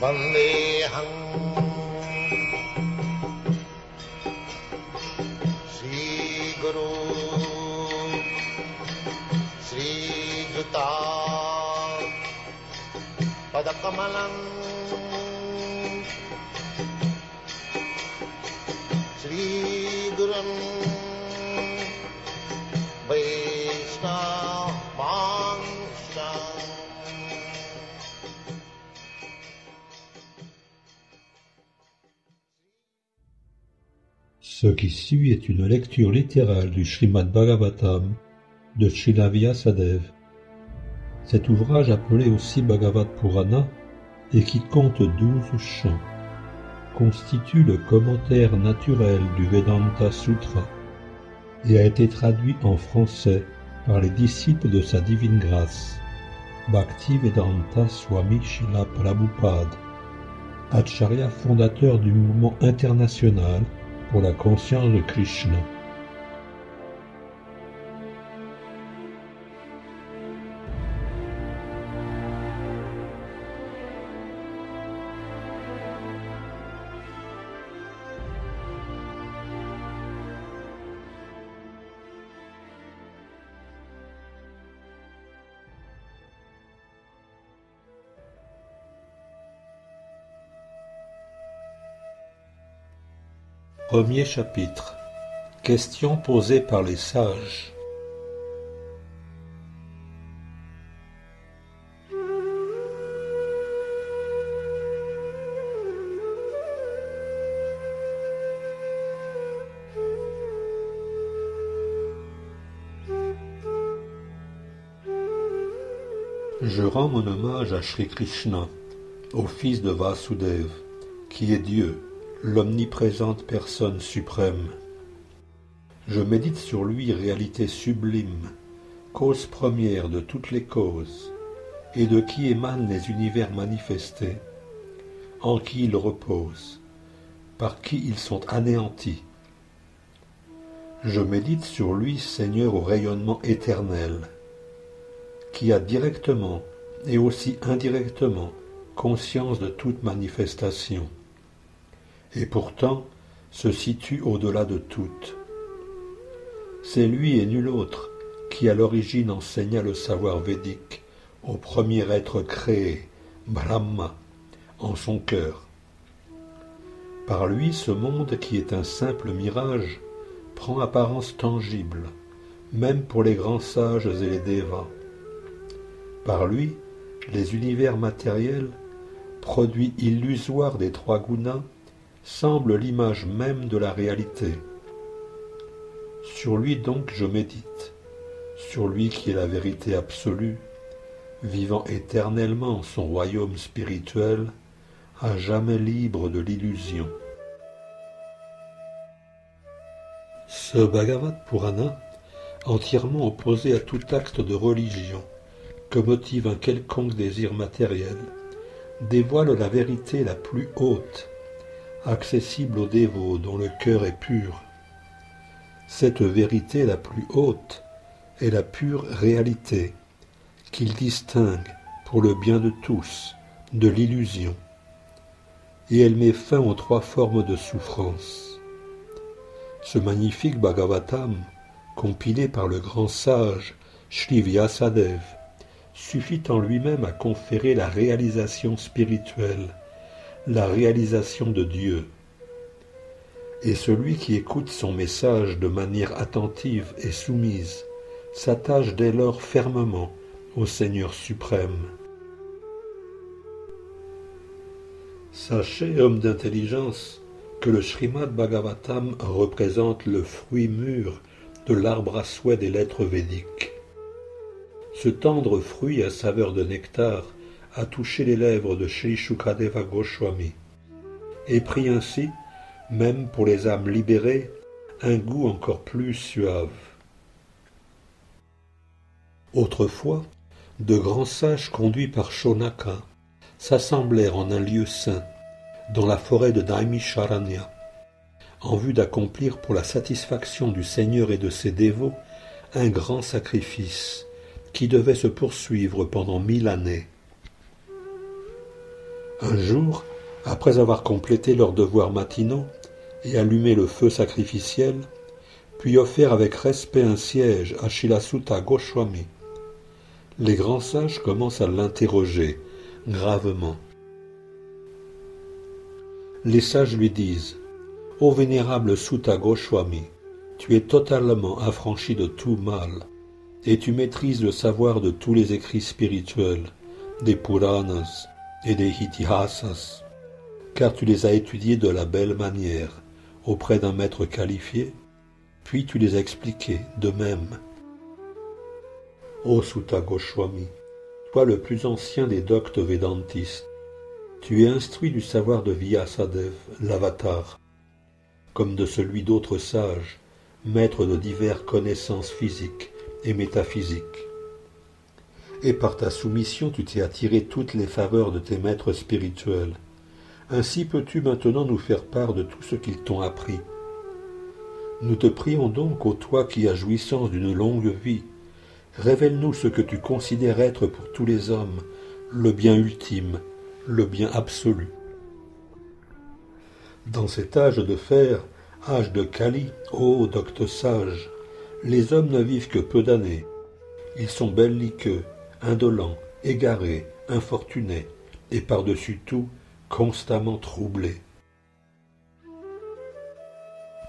Vandeham Sri Guru Sri Juta Padakamalam Sri Gurum Vaishnavanscha. Ce qui suit est une lecture littérale du Srimad Bhagavatam de Srila Vyasadeva. Cet ouvrage, appelé aussi Bhagavad Purana et qui compte 12 chants, constitue le commentaire naturel du Vedanta Sutra et a été traduit en français par les disciples de sa divine grâce, Bhaktivedanta Swami Srila Prabhupada, Acharya fondateur du mouvement international pour la conscience de Krishna. Premier chapitre. Questions posées par les sages. Je rends mon hommage à Shri Krishna, au fils de Vasudeva, qui est Dieu, l'omniprésente personne suprême. Je médite sur lui, réalité sublime, cause première de toutes les causes, et de qui émanent les univers manifestés, en qui ils reposent, par qui ils sont anéantis. Je médite sur lui, Seigneur au rayonnement éternel, qui a directement et aussi indirectement conscience de toute manifestation, et pourtant se situe au-delà de toutes. C'est lui et nul autre qui à l'origine enseigna le savoir védique au premier être créé, Brahma, en son cœur. Par lui, ce monde qui est un simple mirage prend apparence tangible, même pour les grands sages et les dévas. Par lui, les univers matériels, produits illusoires des trois gunas, semblent l'image même de la réalité. Sur lui donc je médite, sur lui qui est la vérité absolue, vivant éternellement son royaume spirituel, à jamais libre de l'illusion. Ce Bhagavad Purana, entièrement opposé à tout acte de religion que motive un quelconque désir matériel, dévoile la vérité la plus haute, accessible aux dévots dont le cœur est pur. Cette vérité la plus haute est la pure réalité, qu'il distingue, pour le bien de tous, de l'illusion. Et elle met fin aux trois formes de souffrance. Ce magnifique Bhagavatam, compilé par le grand sage Shri Vyasadeva, suffit en lui-même à conférer la réalisation spirituelle, la réalisation de Dieu. Et celui qui écoute son message de manière attentive et soumise s'attache dès lors fermement au Seigneur suprême. Sachez, hommes d'intelligence, que le Srimad Bhagavatam représente le fruit mûr de l'arbre à souhait des lettres védiques. Ce tendre fruit à saveur de nectar a touché les lèvres de Sri Shukadeva Goswami et pris ainsi, même pour les âmes libérées, un goût encore plus suave. Autrefois, de grands sages conduits par Shonaka s'assemblèrent en un lieu saint, dans la forêt de Naimisharanya, en vue d'accomplir pour la satisfaction du Seigneur et de ses dévots un grand sacrifice qui devait se poursuivre pendant 1000 années. Un jour, après avoir complété leurs devoirs matinaux et allumé le feu sacrificiel, puis offert avec respect un siège à Shilasutta Goswami, les grands sages commencent à l'interroger gravement. Les sages lui disent « Ô vénérable Sutta Goswami, tu es totalement affranchi de tout mal, et tu maîtrises le savoir de tous les écrits spirituels, des Puranas et des Itihasas, car tu les as étudiés de la belle manière, auprès d'un maître qualifié, puis tu les as expliqués de même. Ô Sutta Goswami, toi le plus ancien des doctes védantistes, tu es instruit du savoir de Vyasadeva, l'avatar, comme de celui d'autres sages, maîtres de diverses connaissances physiques et métaphysiques. Et par ta soumission, tu t'es attiré toutes les faveurs de tes maîtres spirituels. Ainsi peux-tu maintenant nous faire part de tout ce qu'ils t'ont appris. Nous te prions donc, ô toi qui as jouissance d'une longue vie, révèle-nous ce que tu considères être pour tous les hommes le bien ultime, le bien absolu. Dans cet âge de fer, âge de Kali, ô docte sage, les hommes ne vivent que peu d'années. Ils sont belliqueux, indolents, égarés, infortunés, et par-dessus tout, constamment troublés.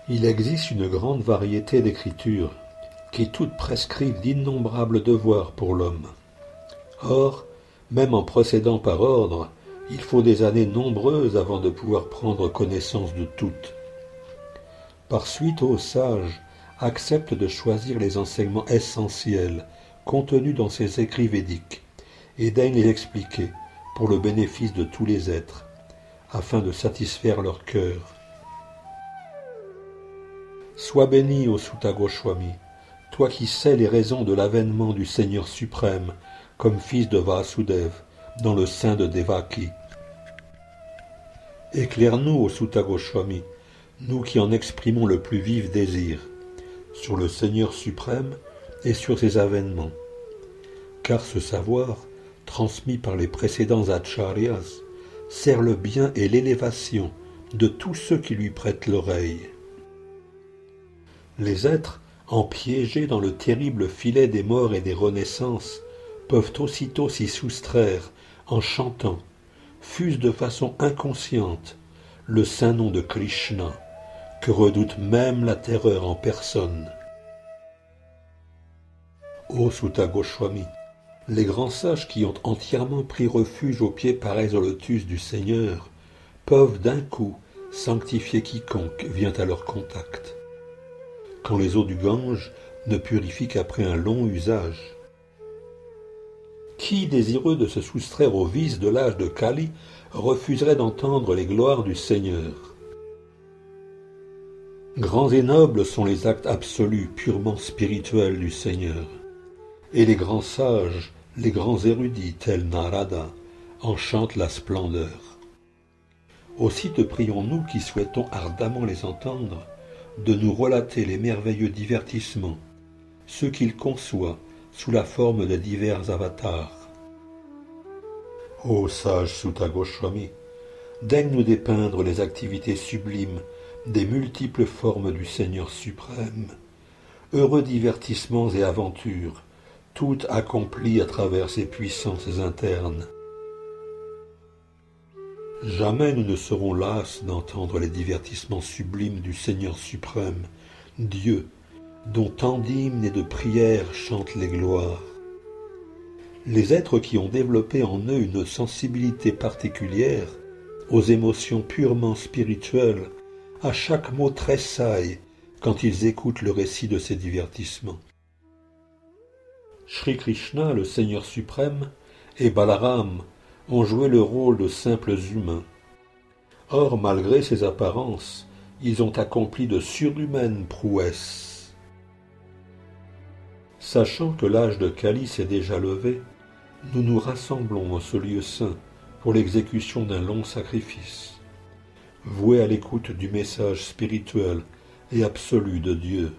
Il existe une grande variété d'écritures, qui toutes prescrivent d'innombrables devoirs pour l'homme. Or, même en procédant par ordre, il faut des années nombreuses avant de pouvoir prendre connaissance de toutes. Par suite, ô sages, accepte de choisir les enseignements essentiels contenus dans ces écrits védiques et daigne les expliquer pour le bénéfice de tous les êtres, afin de satisfaire leur cœur. Sois béni, ô Sutta Goswami, toi qui sais les raisons de l'avènement du Seigneur suprême comme fils de Vasudeva dans le sein de Devaki. Éclaire-nous, ô Sutta Goswami, nous qui en exprimons le plus vif désir, sur le Seigneur suprême et sur ses avènements. Car ce savoir, transmis par les précédents acharyas, sert le bien et l'élévation de tous ceux qui lui prêtent l'oreille. Les êtres, empiégés dans le terrible filet des morts et des renaissances, peuvent aussitôt s'y soustraire en chantant, fût-ce de façon inconsciente, le saint nom de Krishna, que redoute même la terreur en personne. Ô Sutta Goswami, les grands sages qui ont entièrement pris refuge aux pieds pareils au lotus du Seigneur peuvent d'un coup sanctifier quiconque vient à leur contact, quand les eaux du Gange ne purifient qu'après un long usage. Qui, désireux de se soustraire aux vices de l'âge de Kali, refuserait d'entendre les gloires du Seigneur? Grands et nobles sont les actes absolus, purement spirituels du Seigneur. Et les grands sages, les grands érudits, tels Narada, en chantent la splendeur. Aussi te prions-nous qui souhaitons ardemment les entendre, de nous relater les merveilleux divertissements, ceux qu'ils conçoivent sous la forme de divers avatars. Ô sage Sutta Goswami, daigne nous dépeindre les activités sublimes des multiples formes du Seigneur suprême, heureux divertissements et aventures, toutes accomplies à travers ses puissances internes. Jamais nous ne serons las d'entendre les divertissements sublimes du Seigneur suprême, Dieu, dont tant d'hymnes et de prières chantent les gloires. Les êtres qui ont développé en eux une sensibilité particulière aux émotions purement spirituelles, à chaque mot tressaillent quand ils écoutent le récit de ces divertissements. Shri Krishna, le Seigneur suprême, et Balaram ont joué le rôle de simples humains. Or, malgré ces apparences, ils ont accompli de surhumaines prouesses. Sachant que l'âge de Kali s'est déjà levé, nous nous rassemblons en ce lieu saint pour l'exécution d'un long sacrifice, voué à l'écoute du message spirituel et absolu de Dieu.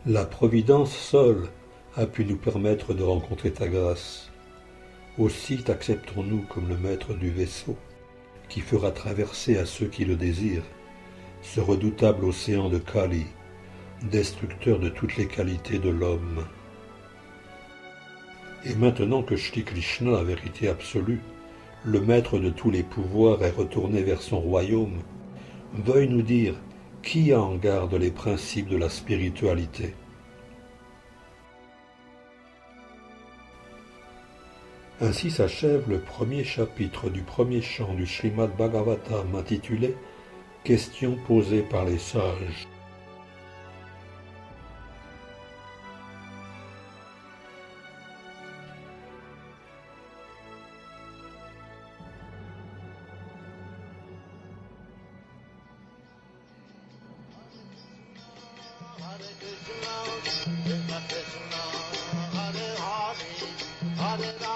La Providence seule a pu nous permettre de rencontrer ta grâce. Aussi t'acceptons-nous comme le maître du vaisseau, qui fera traverser à ceux qui le désirent ce redoutable océan de Kali, destructeur de toutes les qualités de l'homme. Et maintenant que Shri Krishna, la vérité absolue, le maître de tous les pouvoirs, est retourné vers son royaume, veuille nous dire qui a en garde les principes de la spiritualité. Ainsi s'achève le premier chapitre du premier chant du Srimad Bhagavatam intitulé « Questions posées par les sages ». Hare Krishna, Krishna Krishna, Hare Hare, Hare Rama.